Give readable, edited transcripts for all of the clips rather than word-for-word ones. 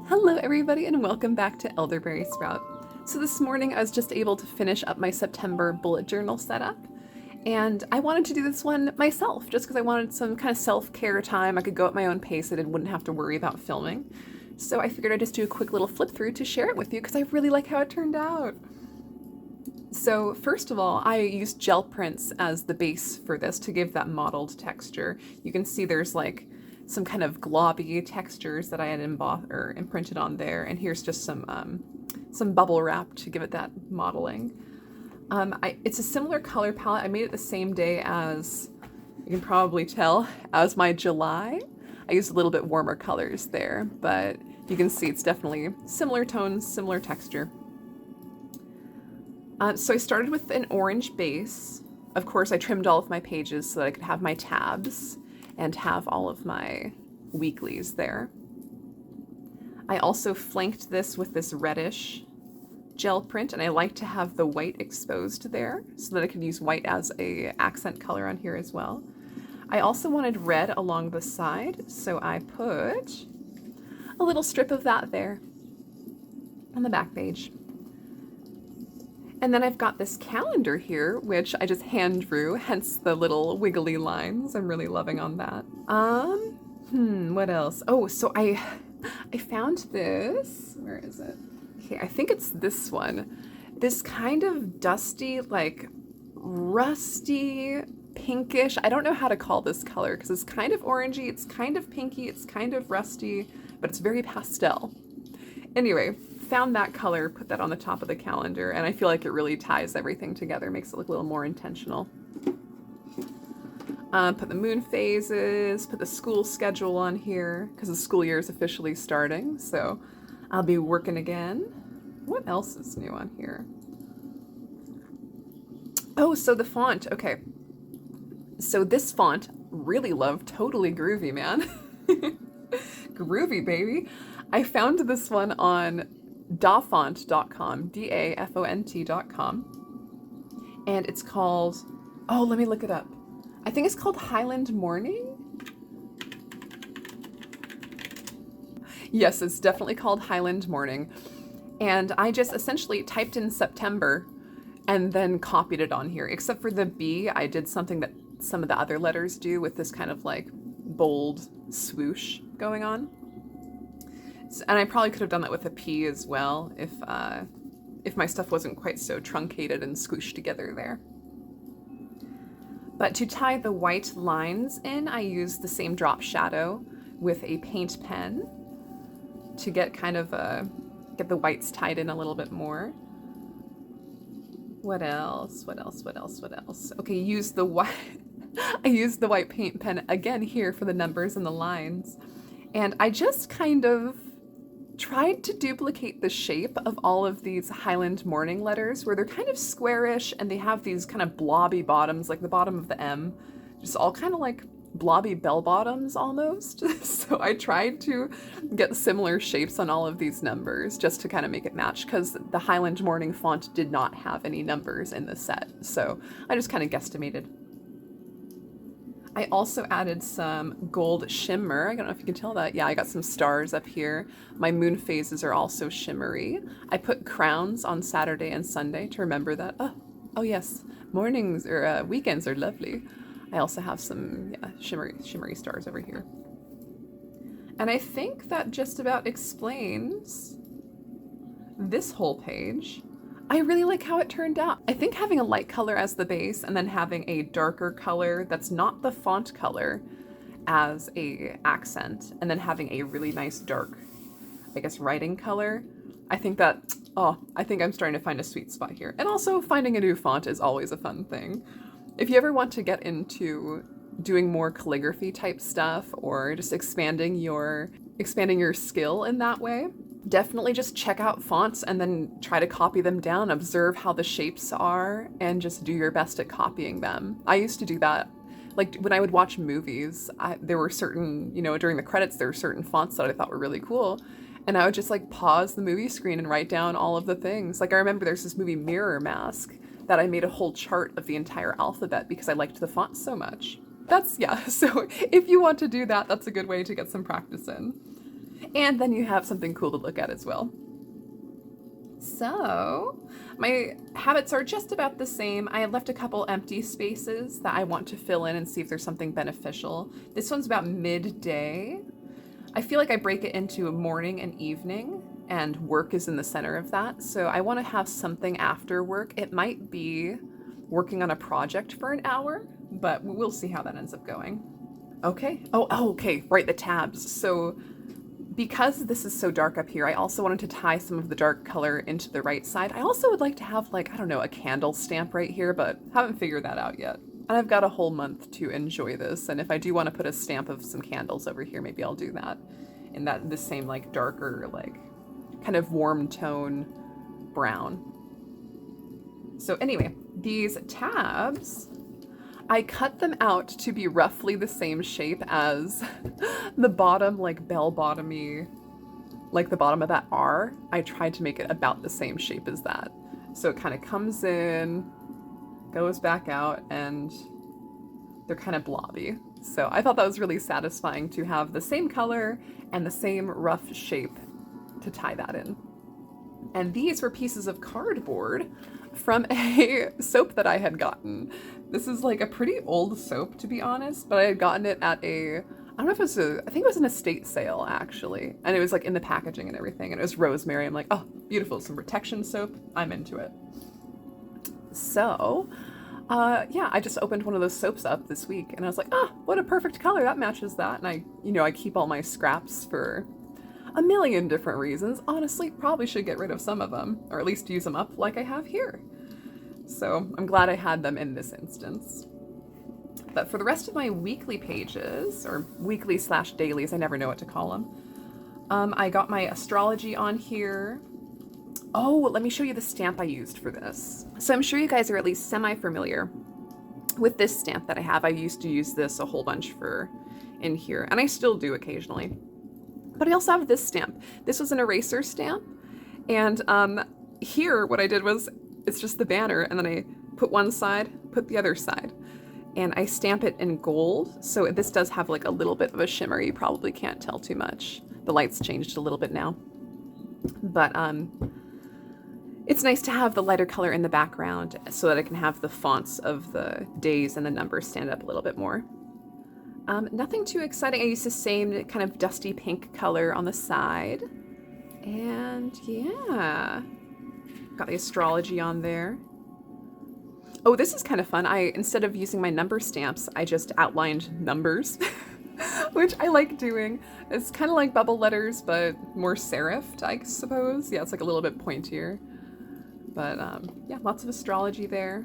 Hello everybody and welcome back to Elderberry Sprout. So this morning I was just able to finish up my September bullet journal setup, and I wanted to do this one myself just because I wanted some kind of self-care time. I could go at my own pace and wouldn't have to worry about filming. So I figured I'd just do a quick little flip through to share it with you because I really like how it turned out. So first of all, I used gel prints as the base for this to give that mottled texture. You can see there's like some kind of globby textures that I had embossed or imprinted on there, and here's just some bubble wrap to give it that modeling. It's a similar color palette. I made it the same day as, you can probably tell, as my July. I used a little bit warmer colors there, but you can see it's definitely similar tones, similar texture. So I started with an orange base. Of course, I trimmed all of my pages so that I could have my tabs and have all of my weeklies there. I also flanked this with this reddish gel print, and I like to have the white exposed there so that I could use white as a accent color on here as well. I also wanted red along the side, so I put a little strip of that there on the back page. And then I've got this calendar here, which I just hand drew, hence the little wiggly lines. I'm really loving on that. What else? Oh, so I found this. Where is it? Okay, I think it's this one. This kind of dusty, like rusty, pinkish. I don't know how to call this color because it's kind of orangey, it's kind of pinky, it's kind of rusty, but it's very pastel. Anyway, found that color, put that on the top of the calendar, and I feel like it really ties everything together, makes it look a little more intentional. Put the moon phases, put the school schedule on here, because the school year is officially starting, so I'll be working again. What else is new on here? Oh, so the font, okay. So this font, really love, totally groovy, man. Groovy, baby. I found this one on dafont.com, dafont.com, and it's called, oh, let me look it up. I think it's called Highland Morning. Yes, it's definitely called Highland Morning. And I just essentially typed in September and then copied it on here. Except for the B, I did something that some of the other letters do with this kind of like bold swoosh going on. And I probably could have done that with a P as well if my stuff wasn't quite so truncated and squished together there. But to tie the white lines in, I used the same drop shadow with a paint pen to get kind of get the whites tied in a little bit more. What else? What else? What else? What else? Okay, use the white. I used the white paint pen again here for the numbers and the lines, and I just kind of tried to duplicate the shape of all of these Highland Morning letters, where they're kind of squarish and they have these kind of blobby bottoms, like the bottom of the M, just all kind of like blobby bell bottoms almost. So I tried to get similar shapes on all of these numbers just to kind of make it match, because the Highland Morning font did not have any numbers in the set. So I just kind of guesstimated. I also added some gold shimmer. I don't know if you can tell that. Yeah, I got some stars up here. My moon phases are also shimmery. I put crowns on Saturday and Sunday to remember that. Oh yes, mornings or weekends are lovely. I also have some shimmery stars over here. And I think that just about explains this whole page. I really like how it turned out. I think having a light color as the base and then having a darker color that's not the font color as a accent, and then having a really nice dark, I guess, writing color, I think that, I think I'm starting to find a sweet spot here. And also finding a new font is always a fun thing. If you ever want to get into doing more calligraphy type stuff or just expanding your skill in that way, definitely just check out fonts and then try to copy them down, observe how the shapes are, and just do your best at copying them. I used to do that. Like when I would watch movies, there were certain, during the credits, there were certain fonts that I thought were really cool. And I would just like pause the movie screen and write down all of the things. Like I remember there's this movie Mirror Mask that I made a whole chart of the entire alphabet because I liked the font so much. So if you want to do that, that's a good way to get some practice in. And then you have something cool to look at as well. So, my habits are just about the same. I left a couple empty spaces that I want to fill in and see if there's something beneficial. This one's about midday. I feel like I break it into morning and evening, and work is in the center of that. So I want to have something after work. It might be working on a project for an hour, but we'll see how that ends up going. Okay. Oh, okay. Right, the tabs. So because this is so dark up here, I also wanted to tie some of the dark color into the right side. I also would like to have, like, I don't know, a candle stamp right here, but haven't figured that out yet. And I've got a whole month to enjoy this, and if I do want to put a stamp of some candles over here, maybe I'll do that in the same, like, darker, like, kind of warm tone brown. So anyway, these tabs, I cut them out to be roughly the same shape as the bottom, like bell-bottomy, like the bottom of that R. I tried to make it about the same shape as that. So it kind of comes in, goes back out, and they're kind of blobby. So I thought that was really satisfying to have the same color and the same rough shape to tie that in. And these were pieces of cardboard from a soap that I had gotten. This is like a pretty old soap, to be honest, but I had gotten it at I don't know if it was I think it was an estate sale, actually. And it was like in the packaging and everything, and it was rosemary. I'm like, oh, beautiful, some protection soap. I'm into it. So, yeah, I just opened one of those soaps up this week, and I was like, ah, what a perfect color, that matches that. And I keep all my scraps for a million different reasons. Honestly, probably should get rid of some of them, or at least use them up like I have here. So I'm glad I had them in this instance. But for the rest of my weekly pages, or weekly/dailies, I never know what to call them, I got my astrology on here. Oh, let me show you the stamp I used for this. So I'm sure you guys are at least semi-familiar with this stamp that I have. I used to use this a whole bunch for in here, and I still do occasionally. But I also have this stamp. This was an eraser stamp, and here what I did was, it's just the banner, and then I put one side, put the other side, and I stamp it in gold. So this does have like a little bit of a shimmer. You probably can't tell too much. The light's changed a little bit now, but it's nice to have the lighter color in the background so that I can have the fonts of the days and the numbers stand up a little bit more. Nothing too exciting. I used the same kind of dusty pink color on the side. And yeah, got the astrology on there. Oh, this is kind of fun. Instead of using my number stamps, I just outlined numbers, which I like doing. It's kind of like bubble letters, but more serifed, I suppose. Yeah, it's like a little bit pointier. But yeah, lots of astrology there.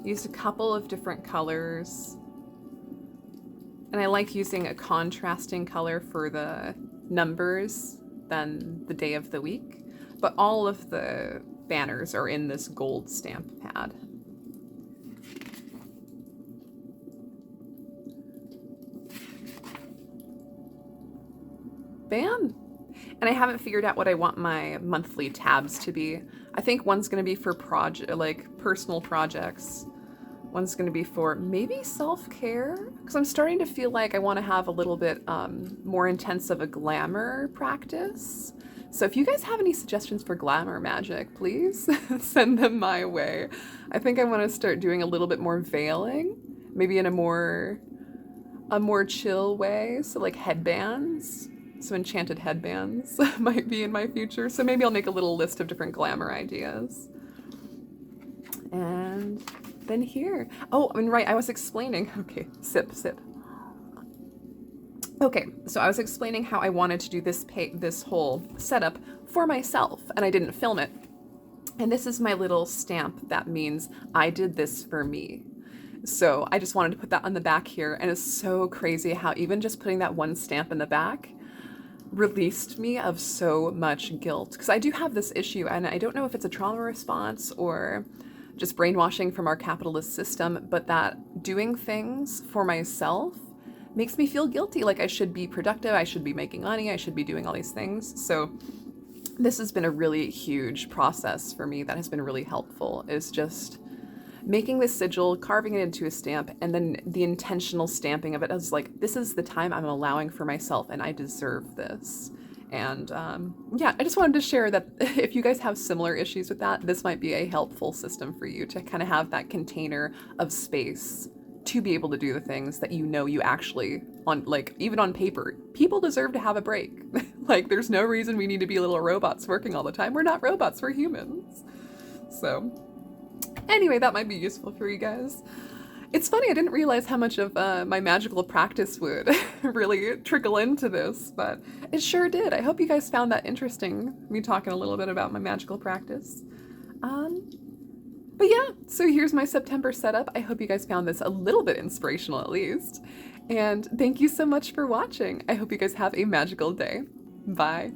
Used a couple of different colors. And I like using a contrasting color for the numbers than the day of the week. But all of the banners are in this gold stamp pad. Bam! And I haven't figured out what I want my monthly tabs to be. I think one's going to be for personal projects. One's going to be for maybe self-care, because I'm starting to feel like I want to have a little bit more intense of a glamour practice. So if you guys have any suggestions for glamour magic, please send them my way. I think I want to start doing a little bit more veiling, maybe in a more chill way. So like headbands, some enchanted headbands might be in my future. So maybe I'll make a little list of different glamour ideas. And then here, oh, I mean, right, I was explaining, okay, sip. Okay, so I was explaining how I wanted to do this whole setup for myself, and I didn't film it. And this is my little stamp that means I did this for me. So I just wanted to put that on the back here, and it's so crazy how even just putting that one stamp in the back released me of so much guilt. Because I do have this issue, and I don't know if it's a trauma response or just brainwashing from our capitalist system, but that doing things for myself makes me feel guilty, like I should be productive, I should be making money, I should be doing all these things. So this has been a really huge process for me that has been really helpful, is just making this sigil, carving it into a stamp, and then the intentional stamping of it as like, this is the time I'm allowing for myself and I deserve this. And yeah, I just wanted to share that if you guys have similar issues with that, this might be a helpful system for you to kind of have that container of space to be able to do the things that you know you actually, on like even on paper, people deserve to have a break. Like there's no reason we need to be little robots working all the time. We're not robots, we're humans. So anyway, that might be useful for you guys. It's funny, I didn't realize how much of my magical practice would really trickle into this, but it sure did. I hope you guys found that interesting, me talking a little bit about my magical practice. But yeah, so here's my September setup. I hope you guys found this a little bit inspirational at least. And thank you so much for watching. I hope you guys have a magical day. Bye.